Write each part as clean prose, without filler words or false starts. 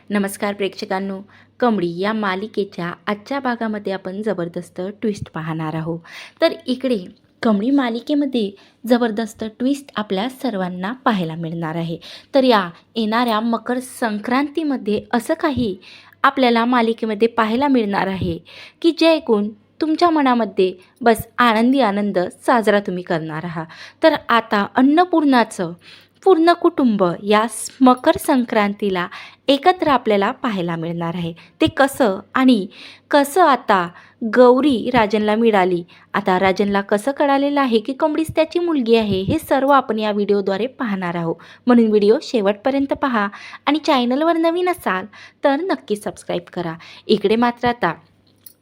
नमस्कार प्रेक्षकांनो, कमळी या मालिकेच्या आजच्या भागामध्ये आपण जबरदस्त ट्विस्ट पाहणार आहोत. तर इकडे कमळी मालिकेमध्ये जबरदस्त ट्विस्ट आपल्या सर्वांना पाहायला मिळणार आहे. तर या येणाऱ्या मकर संक्रांतीमध्ये असं काही आपल्याला मालिकेमध्ये पाहायला मिळणार आहे की जे ऐकून तुमच्या मनामध्ये बस आनंदी आनंद साजरा तुम्ही करणार आहात. तर आता अन्नपूर्णाचं पूर्ण कुटुंब या मकर संक्रांतीला एकत्र आपल्याला पाहायला मिळणार आहे. ते कसं आणि कसं आता गौरी राजनला मिळाली. आता राजनला कसं कळालेलं आहे की कमळीच त्याची मुलगी आहे, हे सर्व आपण या व्हिडिओद्वारे पाहणार आहोत. म्हणून व्हिडिओ शेवटपर्यंत पहा आणि चॅनलवर नवीन असाल तर नक्की सबस्क्राईब करा. इकडे मात्र आता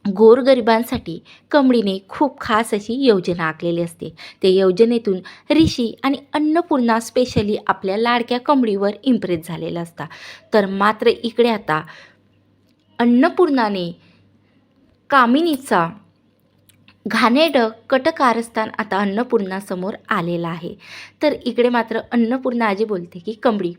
गोरगरिबांसाठी कमळीने खूप खास अशी योजना आखलेली असते. त्या योजनेतून ऋषी आणि अन्नपूर्णा स्पेशली आपल्या लाडक्या कमळीवर इम्प्रेस झालेला असता. तर मात्र इकडे आता अन्नपूर्णाने कामिनीचा घाणेरडं कटकारस्थान आता अन्नपूर्णासमोर आलेलं आहे. तर इकडे मात्र अन्नपूर्णा आजी बोलते की कमळी,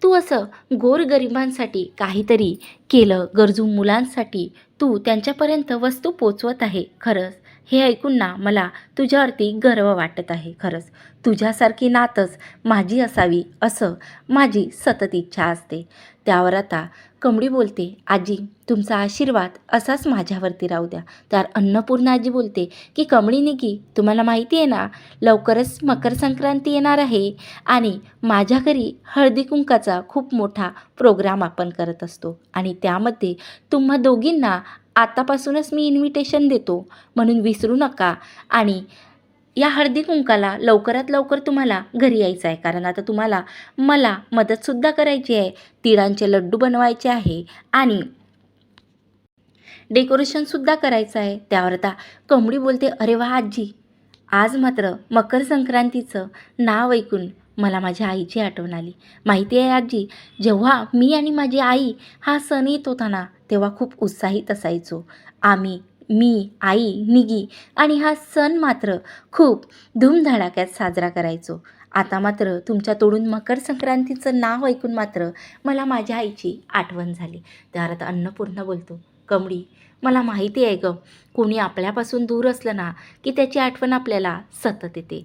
तू असं गोरगरिबांसाठी काहीतरी केलं, गरजू मुलांसाठी तू त्यांच्यापर्यंत वस्तू पोचवत आहे. खरंच हे ऐकून ना मला तुझ्यावरती गर्व वाटत आहे. खरंच तुझ्यासारखी नातच माझी असावी असं माझी सतत इच्छा असते. त्यावर आता कमळी बोलते, आजी तुमचा आशीर्वाद असाच माझ्यावरती राहू द्या. तर अन्नपूर्णा आजी बोलते की कमळीने की तुम्हाला माहिती आहे ना, लवकरच मकर संक्रांती येणार आहे आणि माझ्या घरी हळदी कुंकाचा खूप मोठा प्रोग्राम आपण करत असतो आणि त्यामध्ये तुम्हा दोघींना आतापासूनच मी इन्व्हिटेशन देतो, म्हणून विसरू नका. आणि या हळदी कुंकाला लवकरात लवकर तुम्हाला घरी यायचं आहे, कारण आता तुम्हाला मला मदतसुद्धा करायची आहे. तिळांचे लड्डू बनवायचे आहे आणि डेकोरेशनसुद्धा करायचं आहे. त्यावर आता कमळी बोलते, अरे वा आजी, आज मात्र मकर संक्रांतीचं नाव ऐकून मला माझ्या आईची आठवण आली. माहिती आहे आजी, जेव्हा मी आणि माझी आई हा सण येत होता ना, तेव्हा खूप उत्साहित असायचो. मी, आई, निगी आणि हा सण मात्र खूप धूमधडाक्यात साजरा करायचो. आता मात्र तुमच्या तोडून मकर संक्रांतीचं नाव ऐकून मात्र मला माझ्या आईची आठवण झाली. त्यावर आता अन्नपूर्णा बोलतो, कमळी मला माहिती आहे गं, कोणी आपल्यापासून दूर असलं ना की त्याची आठवण आपल्याला सतत येते.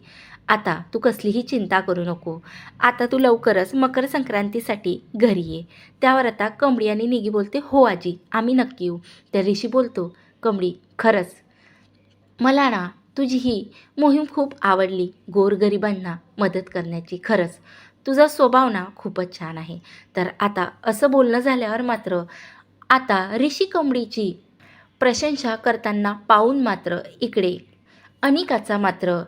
आता तू कसलीही चिंता करू नको. आता तू लवकरच मकर संक्रांतीसाठी घरी ये. त्यावर आता कमळी आणि निगी बोलते, हो आजी आम्ही नक्की येऊ. त्या ऋषी बोलतो, कमळी खरंच मला ना तुझी ही मोहीम खूप आवडली, गोरगरिबांना मदत करण्याची. खरंच तुझा स्वभाव ना खूपच छान आहे. तर आता असं बोलणं झाल्यावर मात्र आता ऋषी कमळीची प्रशंसा करताना पाहून मात्र इकडे अनिकाचा मात्र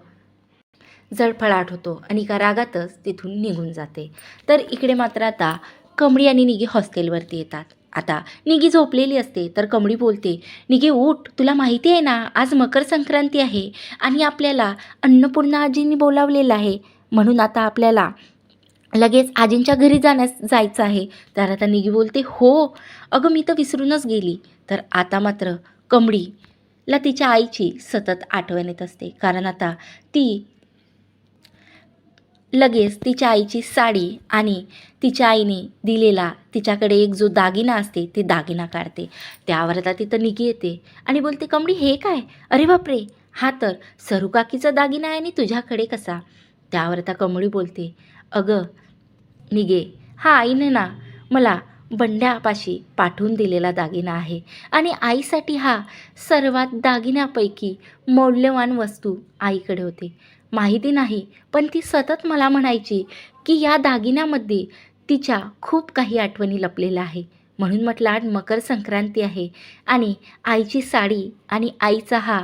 जळफळाट होतो. अनिका रागातच तिथून निघून जाते. तर इकडे मात्र आता कमळी आणि निगी हॉस्टेलवरती येतात. आता निगी झोपलेली असते. तर कमळी बोलते, निगी उठ, तुला माहिती आहे ना आज मकर संक्रांती आहे आणि आपल्याला अन्नपूर्णा आजींनी बोलावलेलं आहे, म्हणून आता आपल्याला लगेच आजींच्या घरी जायचं आहे. तर आता निगी बोलते, हो अगं मी तर विसरूनच गेली. तर आता मात्र कमळीला तिच्या आईची सतत आठवण येत असते, कारण आता ती लगेच तिच्या आईची साडी आणि तिच्या आईने दिलेला तिच्याकडे एक जो दागिना असते ते दागिना काढते. त्यावर आता तिथं निगी येते आणि बोलते, कमळी हे काय, अरे बापरे, हा तर सरुकाकीचा दागिना आहे आणि तुझ्याकडे कसा. त्यावर आता कमळी बोलते, अगं निगे, हा आईने ना मला बंड्यापाशी पाठवून दिलेला दागिना आहे आणि आईसाठी हा सर्वात दागिन्यापैकी मौल्यवान वस्तू आईकडे होते. माहिती नाही, पण ती सतत मला म्हणायची की या दागिन्यामध्ये तिच्या खूप काही आठवणी लपलेल्या आहे. म्हणून म्हटलं आज मकर संक्रांती आहे आणि आईची साडी आणि आईचा हा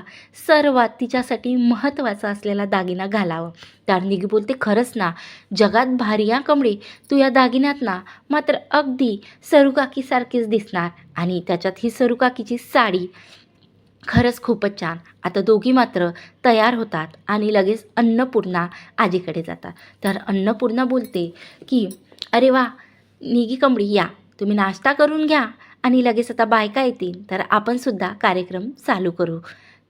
सर्वात तिच्यासाठी महत्त्वाचा असलेला दागिना घालावं. तर निगी बोलते, खरंच ना जगात भारी या कमळी, तू या दागिन्यात ना मात्र अगदी सरुकाकीसारखीच दिसणार आणि त्याच्यात ही सरुकाकीची साडी खरंच खूपच छान. आता दोघी मात्र तयार होतात आणि लगेच अन्नपूर्णा आजीकडे जातात. तर अन्नपूर्णा बोलते की अरे वा निगी कमळी, या तुम्ही नाश्ता करून घ्या आणि लगेच आता बायका येतील तर आपण सुद्धा कार्यक्रम चालू करू.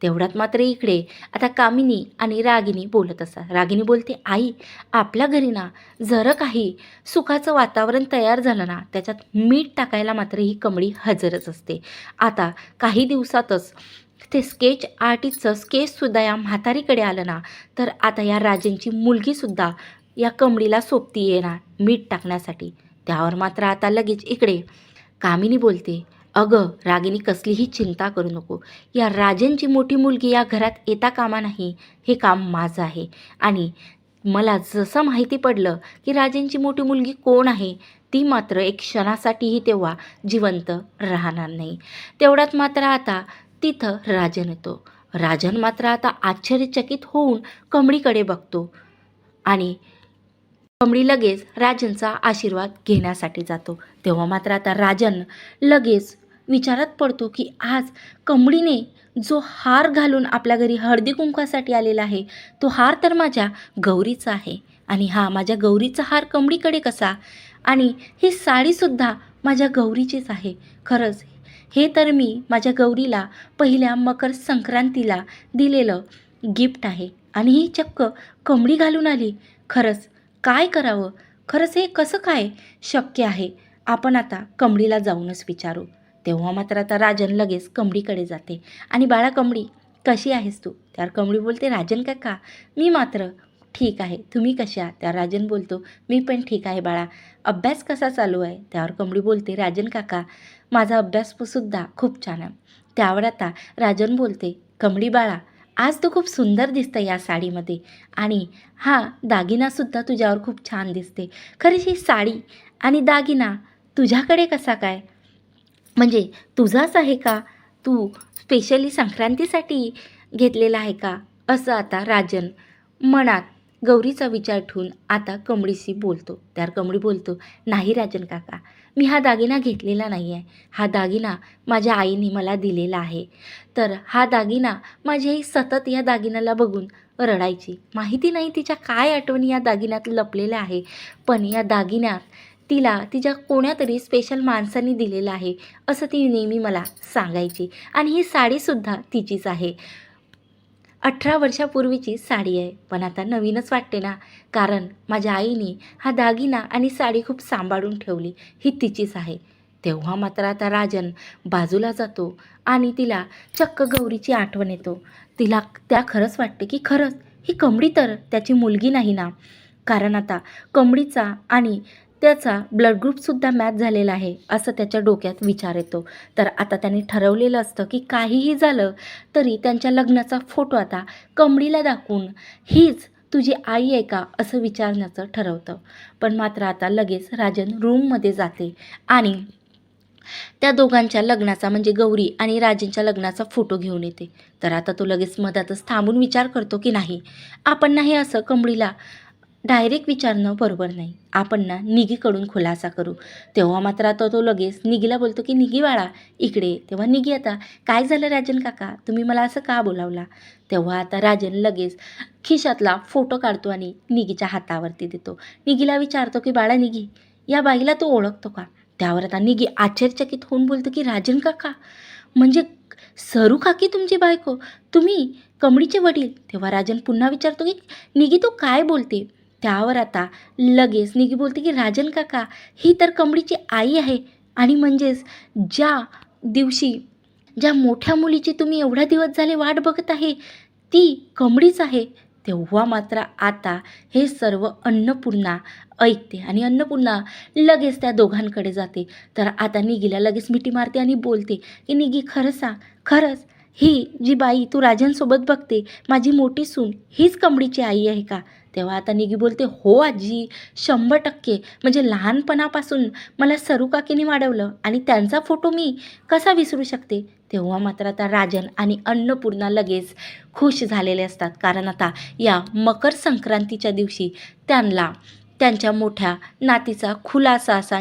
तेवढ्यात मात्र इकडे आता कामिनी आणि रागिनी बोलत असतात. रागिनी बोलते, आई आपल्या घरी ना जर काही सुखाचं वातावरण तयार झालं ना त्याच्यात मीठ टाकायला मात्र ही कमळी हजरच असते. आता काही दिवसातच ते स्केच आर्टिस्टचं स्केचसुद्धा या म्हातारीकडे आलं ना तर आता या राजांची मुलगीसुद्धा या कमळीला सोबती येणार मीठ टाकण्यासाठी. त्यावर मात्र आता लगेच इकडे कामिनी बोलते, अगं रागिनी कसलीही चिंता करू नको. या राजांची मोठी मुलगी या घरात येता कामा नाही. हे काम माझं आहे आणि मला जसं माहिती पडलं की राजांची मोठी मुलगी कोण आहे ती मात्र एक क्षणासाठीही तेव्हा जिवंत राहणार नाही. तेवढ्यात मात्र आता तिथं राजन येतो. राजन मात्र आता आश्चर्यचकित होऊन कमळीकडे बघतो आणि कमळी लगेच राजनचा आशीर्वाद घेण्यासाठी जातो. तेव्हा मात्र आता राजन लगेच विचारात पडतो की आज कमळीने जो हार घालून आपल्या घरी हळदी कुंकासाठी आलेला आहे तो हार तर माझ्या गौरीचा आहे आणि हा माझ्या गौरीचा हार कमळीकडे कसा आणि ही साडीसुद्धा माझ्या गौरीचीच आहे. खरंच हे तर मी माझ्या गौरीला पहिल्या मकर संक्रांतीला दिलेलं गिफ्ट आहे आणि ही चक्क कमळी घालून आली. खरंच काय करावं? खरंच हे कसं काय शक्य आहे? आपण आता कमळीला जाऊनच विचारू. तेव्हा मात्र आता राजन लगेच कमळीकडे जाते आणि बाळा कमळी कशी आहेस तू? त्यावर कमळी बोलते, राजन काका मी मात्र ठीक आहे. तुम्ही कशा आहात? त्यावर राजन बोलतो, मी पण ठीक आहे बाळा. अभ्यास कसा चालू आहे? त्यावर कमळी बोलते, राजन काका माझा अभ्याससुद्धा खूप छान आहे. त्यावर आता राजन बोलते, कमळी बाळा आज तू खूप सुंदर दिसतं या साडीमध्ये आणि हा दागिनासुद्धा तुझ्यावर खूप छान दिसते. खरीच ही साडी आणि दागिना तुझ्याकडे कसा काय? म्हणजे तुझाच आहे का? तू स्पेशली संक्रांतीसाठी घेतलेला आहे का? असं आता राजन मनात गौरीचा विचार ठेवून आता कमळीशी बोलतो. त्यावर कमळी बोलतो, नाही राजन काका मी हा दागिना घेतलेला नाही आहे. हा दागिना माझ्या आईने मला दिलेला आहे. तर हा दागिना माझी आई सतत या दागिन्याला बघून रडायची. माहिती नाही तिच्या काय आठवणी या दागिन्यात लपलेल्या आहे. पण या दागिन्यात तिला तिच्या कोण्यातरी स्पेशल माणसांनी दिलेलं आहे असं ती नेहमी मला सांगायची आणि ही साडीसुद्धा तिचीच आहे. 18 वर्षापूर्वीची साडी आहे पण आता नवीनच वाटते ना कारण माझ्या आईने हा दागिना आणि साडी खूप सांभाळून ठेवली. ही तिचीच आहे. तेव्हा मात्र आता राजन बाजूला जातो आणि तिला चक्क गौरीची आठवण येतो. तिला त्या खरंच वाटते की खरंच ही कमळी तर त्याची मुलगी नाही ना कारण आता कमळीचा आणि त्याचा ब्लड ग्रुपसुद्धा मॅच झालेला आहे असं त्याच्या डोक्यात विचार येतो. तर आता त्याने ठरवलेलं असतं की काहीही झालं तरी त्यांच्या लग्नाचा फोटो आता कमळीला दाखवून हीच तुझी आई आहे का असं विचारण्याचं ठरवतं. पण मात्र आता लगेच राजन रूममध्ये जाते आणि त्या दोघांच्या लग्नाचा म्हणजे गौरी आणि राजनच्या लग्नाचा फोटो घेऊन येते. तर आता तो लगेच मधातच थांबून विचार करतो की नाही आपण नाही असं कमळीला डायरेक्ट विचारणं बरोबर नाही. आपण ना निगीकडून खुलासा करू. तेव्हा मात्र आता तो लगेच निगीला बोलतो की निगी बाळा इकडे. तेव्हा निगी आता काय झालं राजन काका तुम्ही मला असं का बोलावला? तेव्हा आता राजन लगेच खिशातला फोटो काढतो आणि निगीच्या हातावरती देतो. निगीला विचारतो की बाळा निगी या बाईला तू ओळखतो का? त्यावर आता निगी आश्चर्यचकित होऊन बोलतो की राजन काका म्हणजे सरू काकी तुमची बायको तुम्ही कमळीचे वडील? तेव्हा राजन पुन्हा विचारतो की निगी तू काय बोलते? त्यावर आता लगेच निगी बोलते की राजन काका ही तर कमळीची आई आहे आणि म्हणजेच ज्या दिवशी ज्या मोठ्या मुलीची तुम्ही एवढ्या दिवस झाले वाट बघत आहे ती कमळीच आहे. तेव्हा मात्र आता हे सर्व अन्नपूर्णा ऐकते आणि अन्नपूर्णा लगेच त्या दोघांकडे जाते. तर आता निगीला लगेच मिठी मारते आणि बोलते की निगी खरं सांग खरंच ही जी बाई तू राजांसोबत बघते माझी मोठी सून हीच कमळीची आई आहे का? तेव्हा आता निगी बोलते हो आजी 100% म्हणजे लहानपणापासून मला सरू काकीने वाढवलं आणि त्यांचा फोटो मी कसा विसरू शकते? तेव्हा मात्र आता राजन आणि अन्नपूर्णा लगेच खुश झालेले असतात कारण आता या मकर संक्रांतीच्या दिवशी त्यांना त्यांच्या मोठ्या नातीचा खुलासा असा